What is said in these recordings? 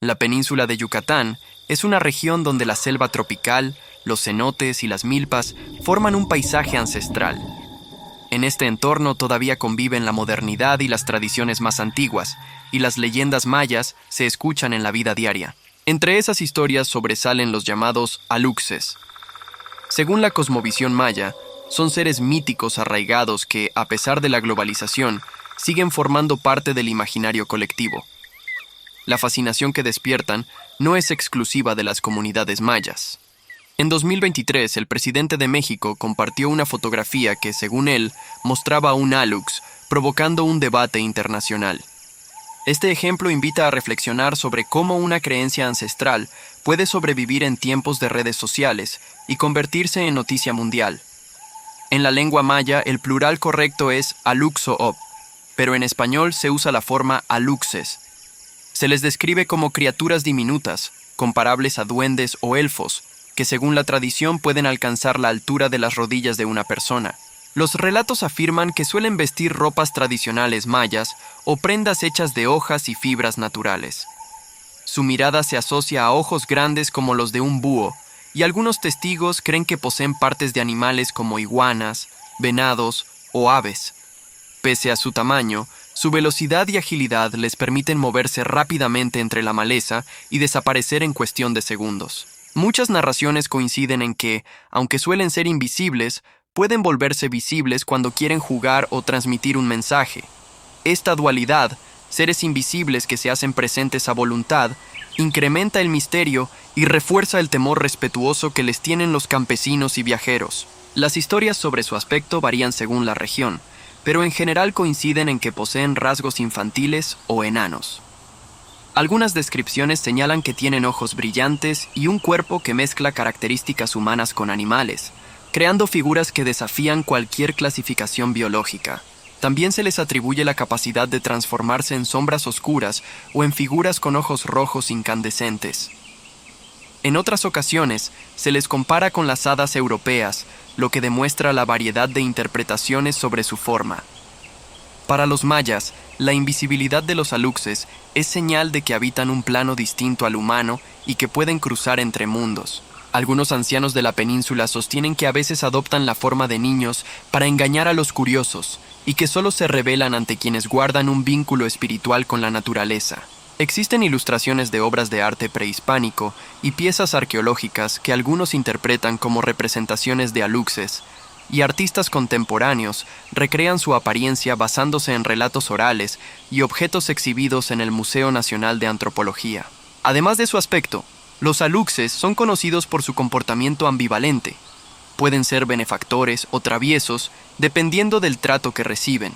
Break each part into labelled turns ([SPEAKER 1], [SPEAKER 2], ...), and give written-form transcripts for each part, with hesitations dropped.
[SPEAKER 1] La península de Yucatán es una región donde la selva tropical, los cenotes y las milpas forman un paisaje ancestral. En este entorno todavía conviven la modernidad y las tradiciones más antiguas, y las leyendas mayas se escuchan en la vida diaria. Entre esas historias sobresalen los llamados aluxes. Según la cosmovisión maya, son seres míticos arraigados que, a pesar de la globalización, siguen formando parte del imaginario colectivo. La fascinación que despiertan no es exclusiva de las comunidades mayas. En 2023, el presidente de México compartió una fotografía que, según él, mostraba a un alux, provocando un debate internacional. Este ejemplo invita a reflexionar sobre cómo una creencia ancestral puede sobrevivir en tiempos de redes sociales y convertirse en noticia mundial. En la lengua maya, el plural correcto es aluxo-op, pero en español se usa la forma aluxes. Se les describe como criaturas diminutas, comparables a duendes o elfos, que según la tradición pueden alcanzar la altura de las rodillas de una persona. Los relatos afirman que suelen vestir ropas tradicionales mayas o prendas hechas de hojas y fibras naturales. Su mirada se asocia a ojos grandes como los de un búho, y algunos testigos creen que poseen partes de animales como iguanas, venados o aves. Pese a su tamaño, su velocidad y agilidad les permiten moverse rápidamente entre la maleza y desaparecer en cuestión de segundos. Muchas narraciones coinciden en que, aunque suelen ser invisibles, pueden volverse visibles cuando quieren jugar o transmitir un mensaje. Esta dualidad, seres invisibles que se hacen presentes a voluntad, incrementa el misterio y refuerza el temor respetuoso que les tienen los campesinos y viajeros. Las historias sobre su aspecto varían según la región, pero en general coinciden en que poseen rasgos infantiles o enanos. Algunas descripciones señalan que tienen ojos brillantes y un cuerpo que mezcla características humanas con animales, creando figuras que desafían cualquier clasificación biológica. También se les atribuye la capacidad de transformarse en sombras oscuras o en figuras con ojos rojos incandescentes. En otras ocasiones, se les compara con las hadas europeas, lo que demuestra la variedad de interpretaciones sobre su forma. Para los mayas, la invisibilidad de los aluxes es señal de que habitan un plano distinto al humano y que pueden cruzar entre mundos. Algunos ancianos de la península sostienen que a veces adoptan la forma de niños para engañar a los curiosos y que solo se revelan ante quienes guardan un vínculo espiritual con la naturaleza. Existen ilustraciones de obras de arte prehispánico y piezas arqueológicas que algunos interpretan como representaciones de aluxes, y artistas contemporáneos recrean su apariencia basándose en relatos orales y objetos exhibidos en el Museo Nacional de Antropología. Además de su aspecto, los aluxes son conocidos por su comportamiento ambivalente. Pueden ser benefactores o traviesos, dependiendo del trato que reciben.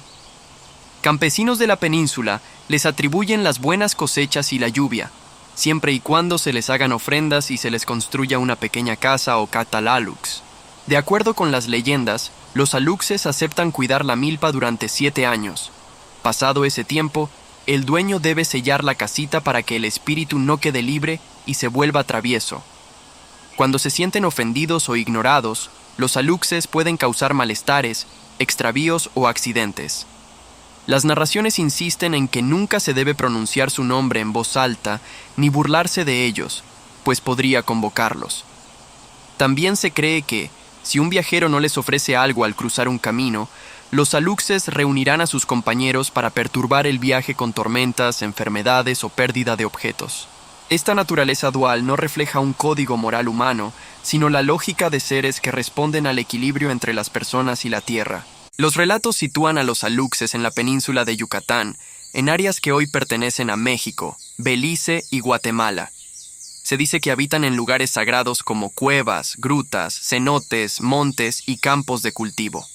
[SPEAKER 1] Campesinos de la península les atribuyen las buenas cosechas y la lluvia, siempre y cuando se les hagan ofrendas y se les construya una pequeña casa o catalalux. De acuerdo con las leyendas, los aluxes aceptan cuidar la milpa durante 7 años. Pasado ese tiempo, el dueño debe sellar la casita para que el espíritu no quede libre y se vuelva travieso. Cuando se sienten ofendidos o ignorados, los aluxes pueden causar malestares, extravíos o accidentes. Las narraciones insisten en que nunca se debe pronunciar su nombre en voz alta ni burlarse de ellos, pues podría convocarlos. También se cree que, si un viajero no les ofrece algo al cruzar un camino, los aluxes reunirán a sus compañeros para perturbar el viaje con tormentas, enfermedades o pérdida de objetos. Esta naturaleza dual no refleja un código moral humano, sino la lógica de seres que responden al equilibrio entre las personas y la tierra. Los relatos sitúan a los aluxes en la península de Yucatán, en áreas que hoy pertenecen a México, Belice y Guatemala. Se dice que habitan en lugares sagrados como cuevas, grutas, cenotes, montes y campos de cultivo.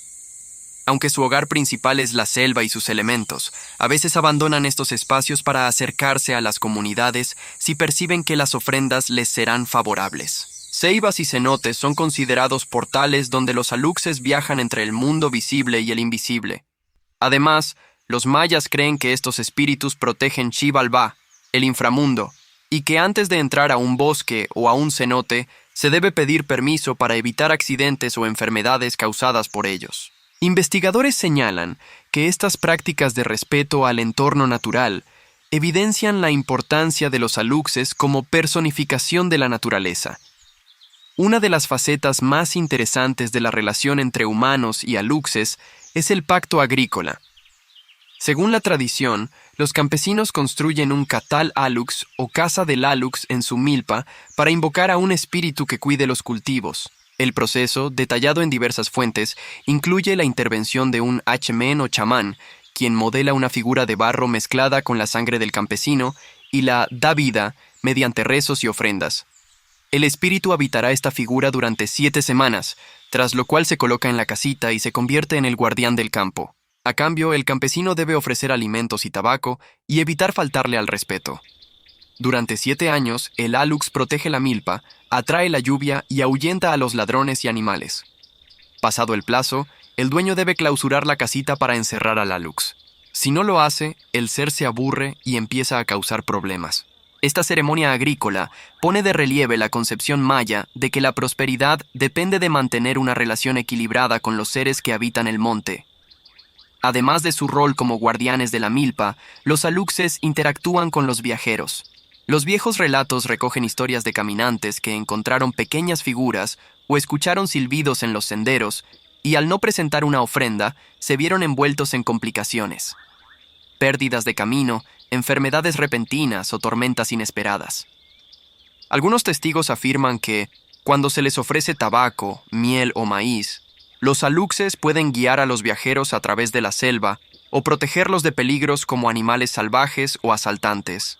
[SPEAKER 1] Aunque su hogar principal es la selva y sus elementos, a veces abandonan estos espacios para acercarse a las comunidades si perciben que las ofrendas les serán favorables. Ceibas y cenotes son considerados portales donde los aluxes viajan entre el mundo visible y el invisible. Además, los mayas creen que estos espíritus protegen Xibalbá, el inframundo, y que antes de entrar a un bosque o a un cenote, se debe pedir permiso para evitar accidentes o enfermedades causadas por ellos. Investigadores señalan que estas prácticas de respeto al entorno natural evidencian la importancia de los aluxes como personificación de la naturaleza. Una de las facetas más interesantes de la relación entre humanos y aluxes es el pacto agrícola. Según la tradición, los campesinos construyen un catal alux o casa del alux en su milpa para invocar a un espíritu que cuide los cultivos. El proceso, detallado en diversas fuentes, incluye la intervención de un achmen o chamán, quien modela una figura de barro mezclada con la sangre del campesino y la da vida mediante rezos y ofrendas. El espíritu habitará esta figura durante 7 semanas, tras lo cual se coloca en la casita y se convierte en el guardián del campo. A cambio, el campesino debe ofrecer alimentos y tabaco y evitar faltarle al respeto. Durante 7 años, el alux protege la milpa, atrae la lluvia y ahuyenta a los ladrones y animales. Pasado el plazo, el dueño debe clausurar la casita para encerrar al alux. Si no lo hace, el ser se aburre y empieza a causar problemas. Esta ceremonia agrícola pone de relieve la concepción maya de que la prosperidad depende de mantener una relación equilibrada con los seres que habitan el monte. Además de su rol como guardianes de la milpa, los aluxes interactúan con los viajeros. Los viejos relatos recogen historias de caminantes que encontraron pequeñas figuras o escucharon silbidos en los senderos y al no presentar una ofrenda, se vieron envueltos en complicaciones. Pérdidas de camino, enfermedades repentinas o tormentas inesperadas. Algunos testigos afirman que, cuando se les ofrece tabaco, miel o maíz, los aluxes pueden guiar a los viajeros a través de la selva o protegerlos de peligros como animales salvajes o asaltantes.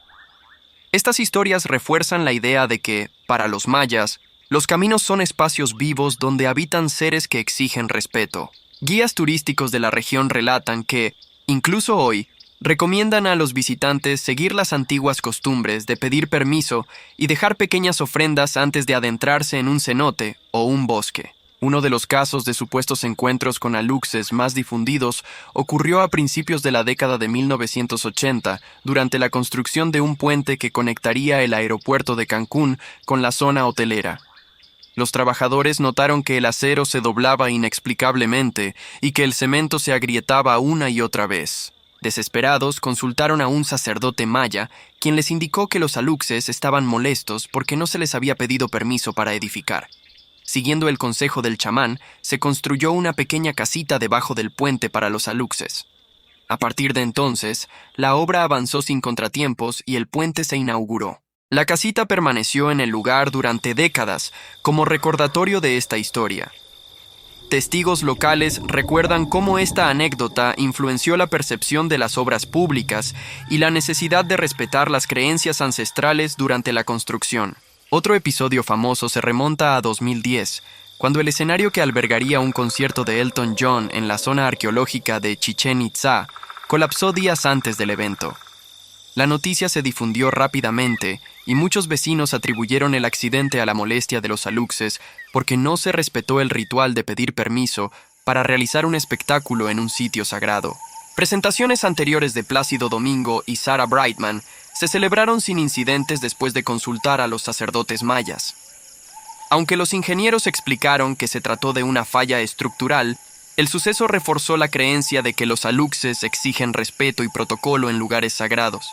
[SPEAKER 1] Estas historias refuerzan la idea de que, para los mayas, los caminos son espacios vivos donde habitan seres que exigen respeto. Guías turísticos de la región relatan que, incluso hoy, recomiendan a los visitantes seguir las antiguas costumbres de pedir permiso y dejar pequeñas ofrendas antes de adentrarse en un cenote o un bosque. Uno de los casos de supuestos encuentros con aluxes más difundidos ocurrió a principios de la década de 1980 durante la construcción de un puente que conectaría el aeropuerto de Cancún con la zona hotelera. Los trabajadores notaron que el acero se doblaba inexplicablemente y que el cemento se agrietaba una y otra vez. Desesperados, consultaron a un sacerdote maya, quien les indicó que los aluxes estaban molestos porque no se les había pedido permiso para edificar. Siguiendo el consejo del chamán, se construyó una pequeña casita debajo del puente para los aluxes. A partir de entonces, la obra avanzó sin contratiempos y el puente se inauguró. La casita permaneció en el lugar durante décadas como recordatorio de esta historia. Testigos locales recuerdan cómo esta anécdota influenció la percepción de las obras públicas y la necesidad de respetar las creencias ancestrales durante la construcción. Otro episodio famoso se remonta a 2010, cuando el escenario que albergaría un concierto de Elton John en la zona arqueológica de Chichén Itzá colapsó días antes del evento. La noticia se difundió rápidamente y muchos vecinos atribuyeron el accidente a la molestia de los aluxes porque no se respetó el ritual de pedir permiso para realizar un espectáculo en un sitio sagrado. Presentaciones anteriores de Plácido Domingo y Sarah Brightman se celebraron sin incidentes después de consultar a los sacerdotes mayas. Aunque los ingenieros explicaron que se trató de una falla estructural, el suceso reforzó la creencia de que los aluxes exigen respeto y protocolo en lugares sagrados.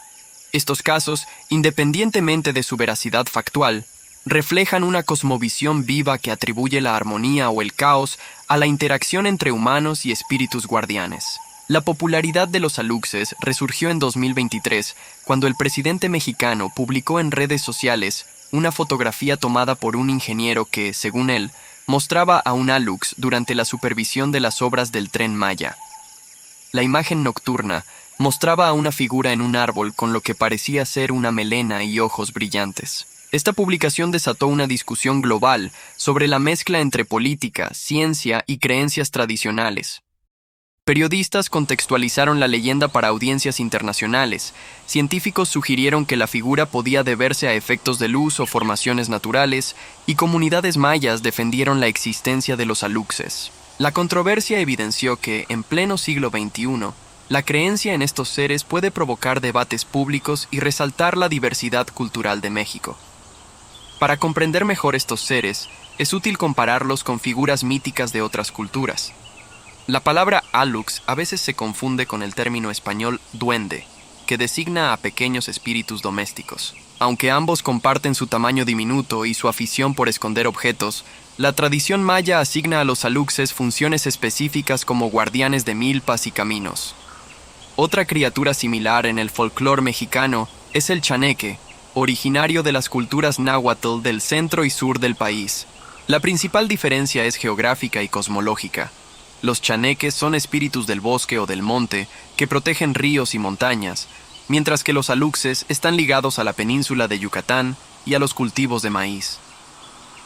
[SPEAKER 1] Estos casos, independientemente de su veracidad factual, reflejan una cosmovisión viva que atribuye la armonía o el caos a la interacción entre humanos y espíritus guardianes. La popularidad de los aluxes resurgió en 2023, cuando el presidente mexicano publicó en redes sociales una fotografía tomada por un ingeniero que, según él, mostraba a un alux durante la supervisión de las obras del Tren Maya. La imagen nocturna mostraba a una figura en un árbol con lo que parecía ser una melena y ojos brillantes. Esta publicación desató una discusión global sobre la mezcla entre política, ciencia y creencias tradicionales. Periodistas contextualizaron la leyenda para audiencias internacionales. Científicos sugirieron que la figura podía deberse a efectos de luz o formaciones naturales, y comunidades mayas defendieron la existencia de los aluxes. La controversia evidenció que, en pleno siglo XXI, la creencia en estos seres puede provocar debates públicos y resaltar la diversidad cultural de México. Para comprender mejor estos seres, es útil compararlos con figuras míticas de otras culturas. La palabra alux a veces se confunde con el término español duende. que designa a pequeños espíritus domésticos. Aunque ambos comparten su tamaño diminuto y su afición por esconder objetos, la tradición maya asigna a los aluxes funciones específicas como guardianes de milpas y caminos. Otra criatura similar en el folclore mexicano es el chaneque, originario de las culturas náhuatl del centro y sur del país. La principal diferencia es geográfica y cosmológica. Los chaneques son espíritus del bosque o del monte que protegen ríos y montañas, mientras que los aluxes están ligados a la península de Yucatán y a los cultivos de maíz.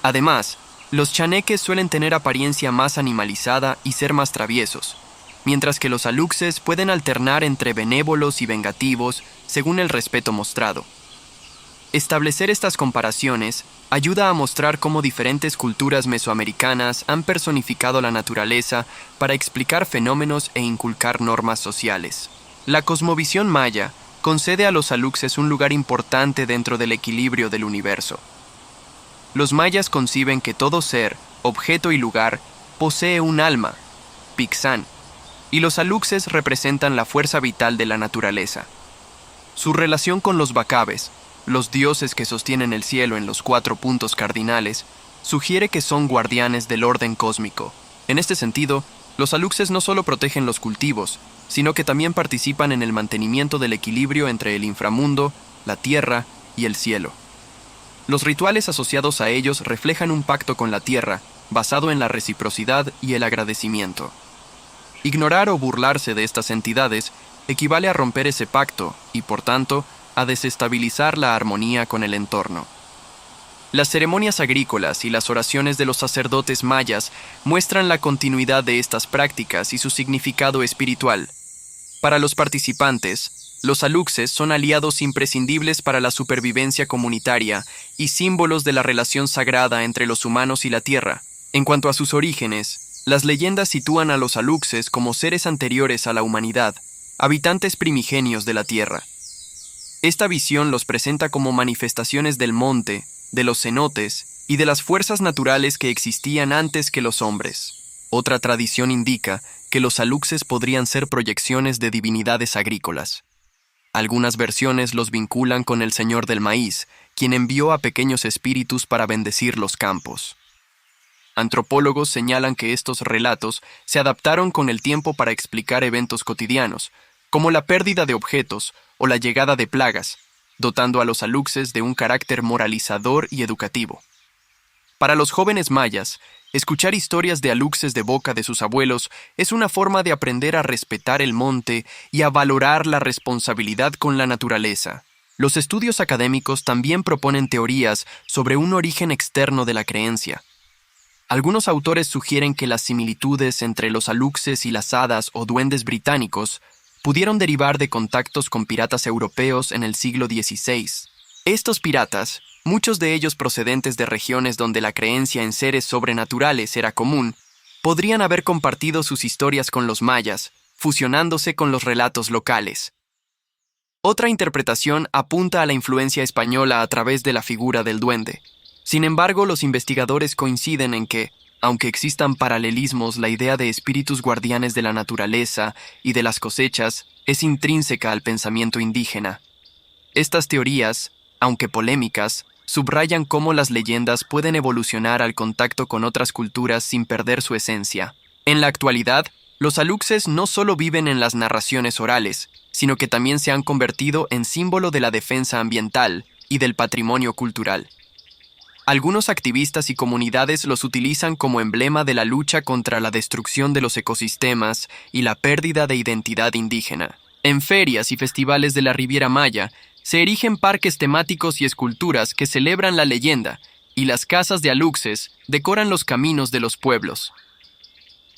[SPEAKER 1] Además, los chaneques suelen tener apariencia más animalizada y ser más traviesos, mientras que los aluxes pueden alternar entre benévolos y vengativos según el respeto mostrado. Establecer estas comparaciones ayuda a mostrar cómo diferentes culturas mesoamericanas han personificado la naturaleza para explicar fenómenos e inculcar normas sociales. La cosmovisión maya concede a los aluxes un lugar importante dentro del equilibrio del universo. Los mayas conciben que todo ser, objeto y lugar posee un alma, Pixán, y los aluxes representan la fuerza vital de la naturaleza. Su relación con los bacabes, los dioses que sostienen el cielo en los 4 puntos cardinales, sugiere que son guardianes del orden cósmico. En este sentido, los aluxes no solo protegen los cultivos, sino que también participan en el mantenimiento del equilibrio entre el inframundo, la tierra y el cielo. Los rituales asociados a ellos reflejan un pacto con la tierra, basado en la reciprocidad y el agradecimiento. Ignorar o burlarse de estas entidades equivale a romper ese pacto y, por tanto, a desestabilizar la armonía con el entorno. Las ceremonias agrícolas y las oraciones de los sacerdotes mayas muestran la continuidad de estas prácticas y su significado espiritual. Para los participantes, los aluxes son aliados imprescindibles para la supervivencia comunitaria y símbolos de la relación sagrada entre los humanos y la tierra. En cuanto a sus orígenes, las leyendas sitúan a los aluxes como seres anteriores a la humanidad, habitantes primigenios de la tierra. Esta visión los presenta como manifestaciones del monte, de los cenotes y de las fuerzas naturales que existían antes que los hombres. Otra tradición indica que los aluxes podrían ser proyecciones de divinidades agrícolas. Algunas versiones los vinculan con el señor del maíz, quien envió a pequeños espíritus para bendecir los campos. Antropólogos señalan que estos relatos se adaptaron con el tiempo para explicar eventos cotidianos, como la pérdida de objetos o la llegada de plagas, dotando a los aluxes de un carácter moralizador y educativo. Para los jóvenes mayas, escuchar historias de aluxes de boca de sus abuelos es una forma de aprender a respetar el monte y a valorar la responsabilidad con la naturaleza. Los estudios académicos también proponen teorías sobre un origen externo de la creencia. Algunos autores sugieren que las similitudes entre los aluxes y las hadas o duendes británicos pudieron derivar de contactos con piratas europeos en el siglo XVI. Estos piratas, muchos de ellos procedentes de regiones donde la creencia en seres sobrenaturales era común, podrían haber compartido sus historias con los mayas, fusionándose con los relatos locales. Otra interpretación apunta a la influencia española a través de la figura del duende. Sin embargo, los investigadores coinciden en que, aunque existan paralelismos, la idea de espíritus guardianes de la naturaleza y de las cosechas es intrínseca al pensamiento indígena. Estas teorías, aunque polémicas, subrayan cómo las leyendas pueden evolucionar al contacto con otras culturas sin perder su esencia. En la actualidad, los aluxes no solo viven en las narraciones orales, sino que también se han convertido en símbolo de la defensa ambiental y del patrimonio cultural. Algunos activistas y comunidades los utilizan como emblema de la lucha contra la destrucción de los ecosistemas y la pérdida de identidad indígena. En ferias y festivales de la Riviera Maya, se erigen parques temáticos y esculturas que celebran la leyenda, y las casas de aluxes decoran los caminos de los pueblos.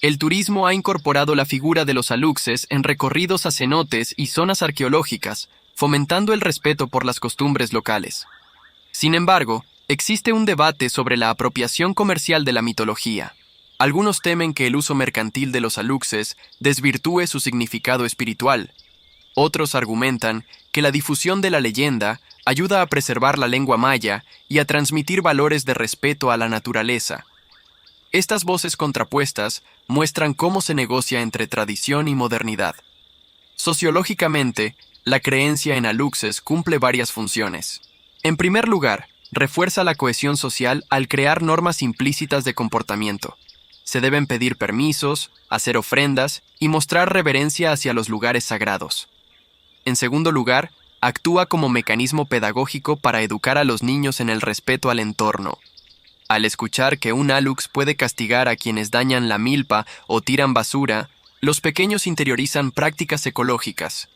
[SPEAKER 1] El turismo ha incorporado la figura de los aluxes en recorridos a cenotes y zonas arqueológicas, fomentando el respeto por las costumbres locales. Sin embargo, existe un debate sobre la apropiación comercial de la mitología. Algunos temen que el uso mercantil de los aluxes desvirtúe su significado espiritual. Otros argumentan que la difusión de la leyenda ayuda a preservar la lengua maya y a transmitir valores de respeto a la naturaleza. Estas voces contrapuestas muestran cómo se negocia entre tradición y modernidad. Sociológicamente, La creencia en aluxes cumple varias funciones. En primer lugar, refuerza la cohesión social al crear normas implícitas de comportamiento. Se deben pedir permisos, hacer ofrendas y mostrar reverencia hacia los lugares sagrados. En segundo lugar, actúa como mecanismo pedagógico para educar a los niños en el respeto al entorno. Al escuchar que un alux puede castigar a quienes dañan la milpa o tiran basura, los pequeños interiorizan prácticas ecológicas.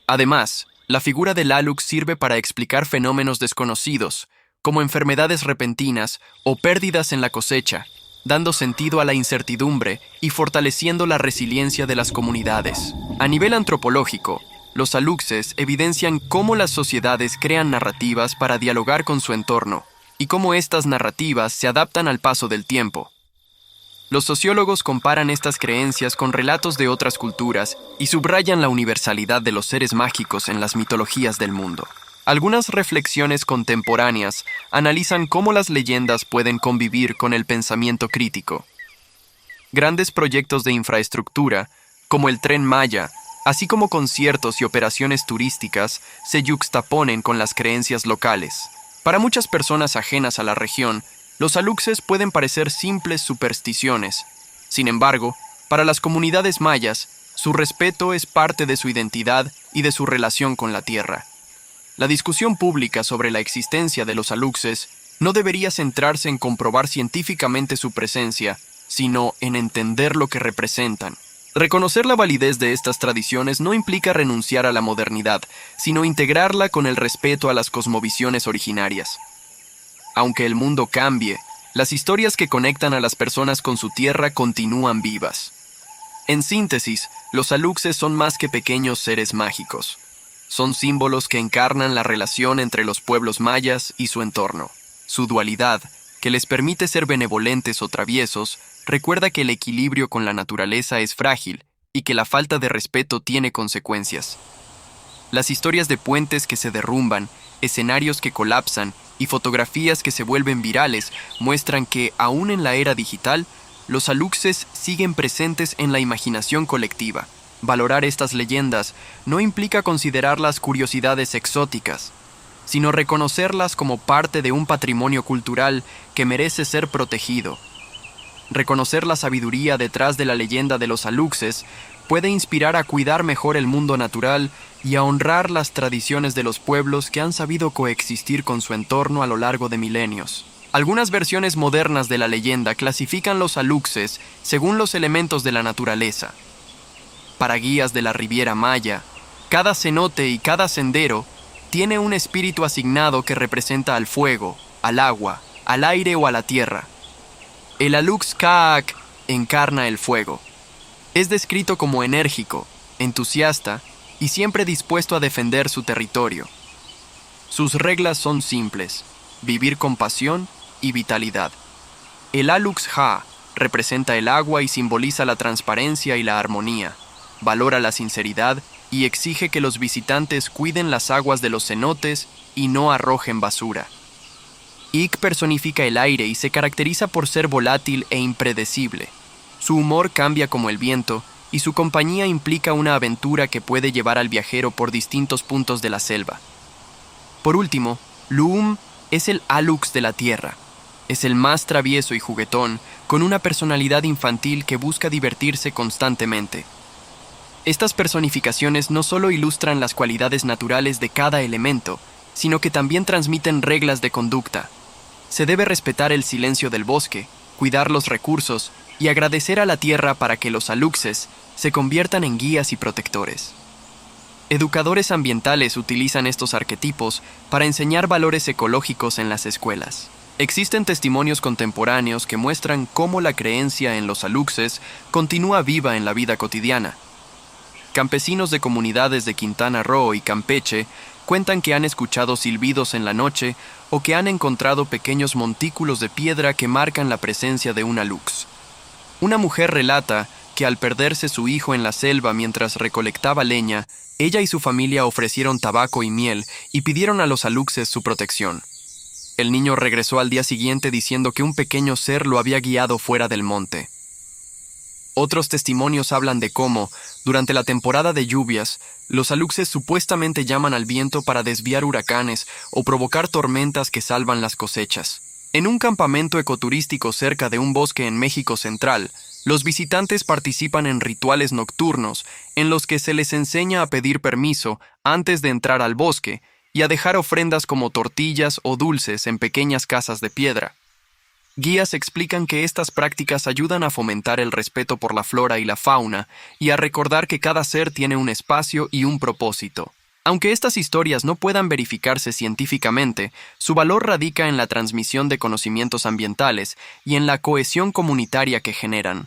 [SPEAKER 1] Además, la figura del alux sirve para explicar fenómenos desconocidos, como enfermedades repentinas o pérdidas en la cosecha, dando sentido a la incertidumbre y fortaleciendo la resiliencia de las comunidades. A nivel antropológico, los aluxes evidencian cómo las sociedades crean narrativas para dialogar con su entorno, y cómo estas narrativas se adaptan al paso del tiempo. Los sociólogos comparan estas creencias con relatos de otras culturas y subrayan la universalidad de los seres mágicos en las mitologías del mundo. Algunas reflexiones contemporáneas analizan cómo las leyendas pueden convivir con el pensamiento crítico. Grandes proyectos de infraestructura, como el Tren Maya, así como conciertos y operaciones turísticas, se yuxtaponen con las creencias locales. Para muchas personas ajenas a la región, los aluxes pueden parecer simples supersticiones. Sin embargo, para las comunidades mayas, su respeto es parte de su identidad y de su relación con la tierra. La discusión pública sobre la existencia de los aluxes no debería centrarse en comprobar científicamente su presencia, sino en entender lo que representan. Reconocer la validez de estas tradiciones no implica renunciar a la modernidad, sino integrarla con el respeto a las cosmovisiones originarias. Aunque el mundo cambie, las historias que conectan a las personas con su tierra continúan vivas. En síntesis, los aluxes son más que pequeños seres mágicos. Son símbolos que encarnan la relación entre los pueblos mayas y su entorno. Su dualidad, que les permite ser benevolentes o traviesos, recuerda que el equilibrio con la naturaleza es frágil y que la falta de respeto tiene consecuencias. Las historias de puentes que se derrumban, escenarios que colapsan y fotografías que se vuelven virales muestran que, aún en la era digital, los aluxes siguen presentes en la imaginación colectiva. Valorar estas leyendas no implica considerarlas curiosidades exóticas, sino reconocerlas como parte de un patrimonio cultural que merece ser protegido. Reconocer la sabiduría detrás de la leyenda de los aluxes puede inspirar a cuidar mejor el mundo natural y a honrar las tradiciones de los pueblos que han sabido coexistir con su entorno a lo largo de milenios. Algunas versiones modernas de la leyenda clasifican los aluxes según los elementos de la naturaleza. Para guías de la Riviera Maya, cada cenote y cada sendero tiene un espíritu asignado que representa al fuego, al agua, al aire o a la tierra. El alux Ka'ak encarna el fuego. Es descrito como enérgico, entusiasta y siempre dispuesto a defender su territorio. Sus reglas son simples: vivir con pasión y vitalidad. El alux Ha representa el agua y simboliza la transparencia y la armonía. Valora la sinceridad y exige que los visitantes cuiden las aguas de los cenotes y no arrojen basura. Ik personifica el aire y se caracteriza por ser volátil e impredecible. Su humor cambia como el viento y su compañía implica una aventura que puede llevar al viajero por distintos puntos de la selva. Por último, Luum es el alux de la tierra. Es el más travieso y juguetón, con una personalidad infantil que busca divertirse constantemente. Estas personificaciones no solo ilustran las cualidades naturales de cada elemento, sino que también transmiten reglas de conducta. Se debe respetar el silencio del bosque, cuidar los recursos y agradecer a la tierra para que los aluxes se conviertan en guías y protectores. Educadores ambientales utilizan estos arquetipos para enseñar valores ecológicos en las escuelas. Existen testimonios contemporáneos que muestran cómo la creencia en los aluxes continúa viva en la vida cotidiana. Campesinos de comunidades de Quintana Roo y Campeche cuentan que han escuchado silbidos en la noche o que han encontrado pequeños montículos de piedra que marcan la presencia de un alux. Una mujer relata que al perderse su hijo en la selva mientras recolectaba leña, ella y su familia ofrecieron tabaco y miel y pidieron a los aluxes su protección. El niño regresó al día siguiente diciendo que un pequeño ser lo había guiado fuera del monte. Otros testimonios hablan de cómo, durante la temporada de lluvias, los aluxes supuestamente llaman al viento para desviar huracanes o provocar tormentas que salvan las cosechas. En un campamento ecoturístico cerca de un bosque en México Central, los visitantes participan en rituales nocturnos en los que se les enseña a pedir permiso antes de entrar al bosque y a dejar ofrendas como tortillas o dulces en pequeñas casas de piedra. Guías explican que estas prácticas ayudan a fomentar el respeto por la flora y la fauna y a recordar que cada ser tiene un espacio y un propósito. Aunque estas historias no puedan verificarse científicamente, su valor radica en la transmisión de conocimientos ambientales y en la cohesión comunitaria que generan.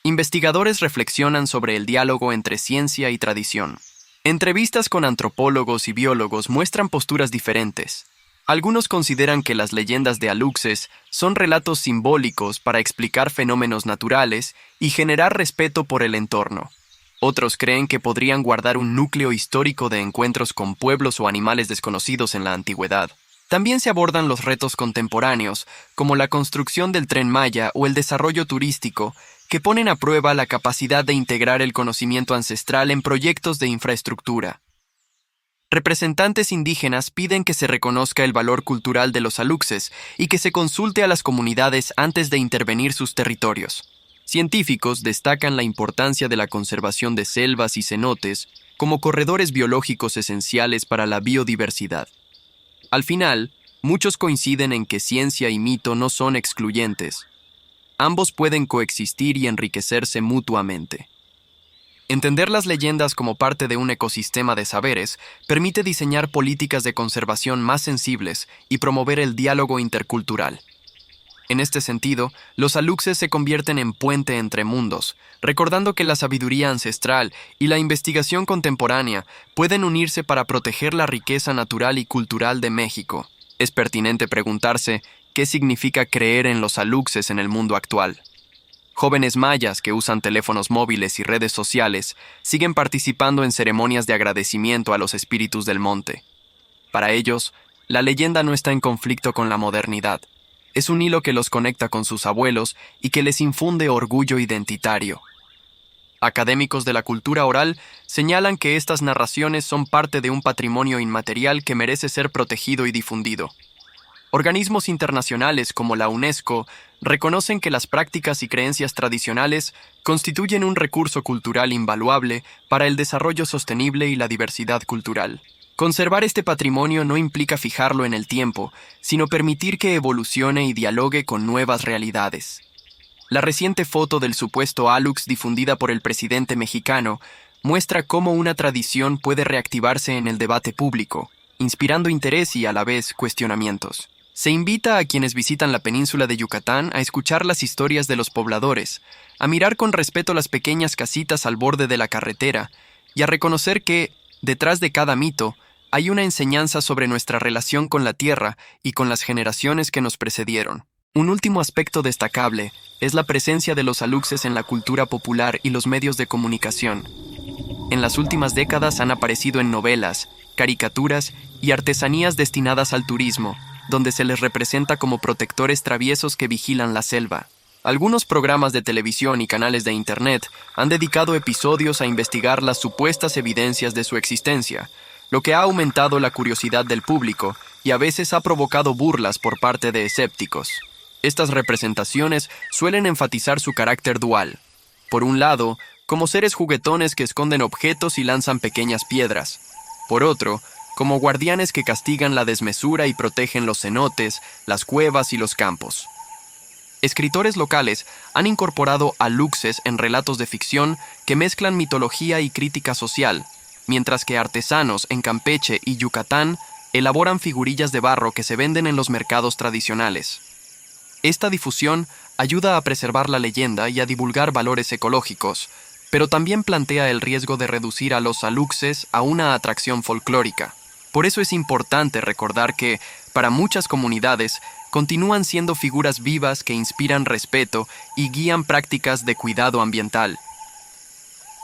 [SPEAKER 1] Investigadores reflexionan sobre el diálogo entre ciencia y tradición. Entrevistas con antropólogos y biólogos muestran posturas diferentes. Algunos consideran que las leyendas de aluxes son relatos simbólicos para explicar fenómenos naturales y generar respeto por el entorno. Otros creen que podrían guardar un núcleo histórico de encuentros con pueblos o animales desconocidos en la antigüedad. También se abordan los retos contemporáneos, como la construcción del Tren Maya o el desarrollo turístico, que ponen a prueba la capacidad de integrar el conocimiento ancestral en proyectos de infraestructura. Representantes indígenas piden que se reconozca el valor cultural de los aluxes y que se consulte a las comunidades antes de intervenir sus territorios. Científicos destacan la importancia de la conservación de selvas y cenotes como corredores biológicos esenciales para la biodiversidad. Al final, muchos coinciden en que ciencia y mito no son excluyentes. Ambos pueden coexistir y enriquecerse mutuamente. Entender las leyendas como parte de un ecosistema de saberes permite diseñar políticas de conservación más sensibles y promover el diálogo intercultural. En este sentido, los aluxes se convierten en puente entre mundos, recordando que la sabiduría ancestral y la investigación contemporánea pueden unirse para proteger la riqueza natural y cultural de México. Es pertinente preguntarse qué significa creer en los aluxes en el mundo actual. Jóvenes mayas que usan teléfonos móviles y redes sociales siguen participando en ceremonias de agradecimiento a los espíritus del monte. Para ellos, la leyenda no está en conflicto con la modernidad. Es un hilo que los conecta con sus abuelos y que les infunde orgullo identitario. Académicos de la cultura oral señalan que estas narraciones son parte de un patrimonio inmaterial que merece ser protegido y difundido. Organismos internacionales como la UNESCO reconocen que las prácticas y creencias tradicionales constituyen un recurso cultural invaluable para el desarrollo sostenible y la diversidad cultural. Conservar este patrimonio no implica fijarlo en el tiempo, sino permitir que evolucione y dialogue con nuevas realidades. La reciente foto del supuesto alux difundida por el presidente mexicano muestra cómo una tradición puede reactivarse en el debate público, inspirando interés y a la vez cuestionamientos. Se invita a quienes visitan la península de Yucatán a escuchar las historias de los pobladores, a mirar con respeto las pequeñas casitas al borde de la carretera y a reconocer que, detrás de cada mito, hay una enseñanza sobre nuestra relación con la tierra y con las generaciones que nos precedieron. Un último aspecto destacable es la presencia de los aluxes en la cultura popular y los medios de comunicación. En las últimas décadas han aparecido en novelas, caricaturas y artesanías destinadas al turismo, donde se les representa como protectores traviesos que vigilan la selva. Algunos programas de televisión y canales de Internet han dedicado episodios a investigar las supuestas evidencias de su existencia, lo que ha aumentado la curiosidad del público y a veces ha provocado burlas por parte de escépticos. Estas representaciones suelen enfatizar su carácter dual. Por un lado, como seres juguetones que esconden objetos y lanzan pequeñas piedras. Por otro, como guardianes que castigan la desmesura y protegen los cenotes, las cuevas y los campos. Escritores locales han incorporado aluxes en relatos de ficción que mezclan mitología y crítica social, mientras que artesanos en Campeche y Yucatán elaboran figurillas de barro que se venden en los mercados tradicionales. Esta difusión ayuda a preservar la leyenda y a divulgar valores ecológicos, pero también plantea el riesgo de reducir a los aluxes a una atracción folclórica. Por eso es importante recordar que, para muchas comunidades, continúan siendo figuras vivas que inspiran respeto y guían prácticas de cuidado ambiental.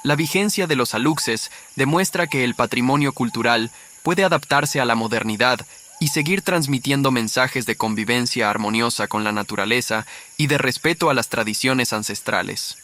[SPEAKER 1] La vigencia de los aluxes demuestra que el patrimonio cultural puede adaptarse a la modernidad y seguir transmitiendo mensajes de convivencia armoniosa con la naturaleza y de respeto a las tradiciones ancestrales.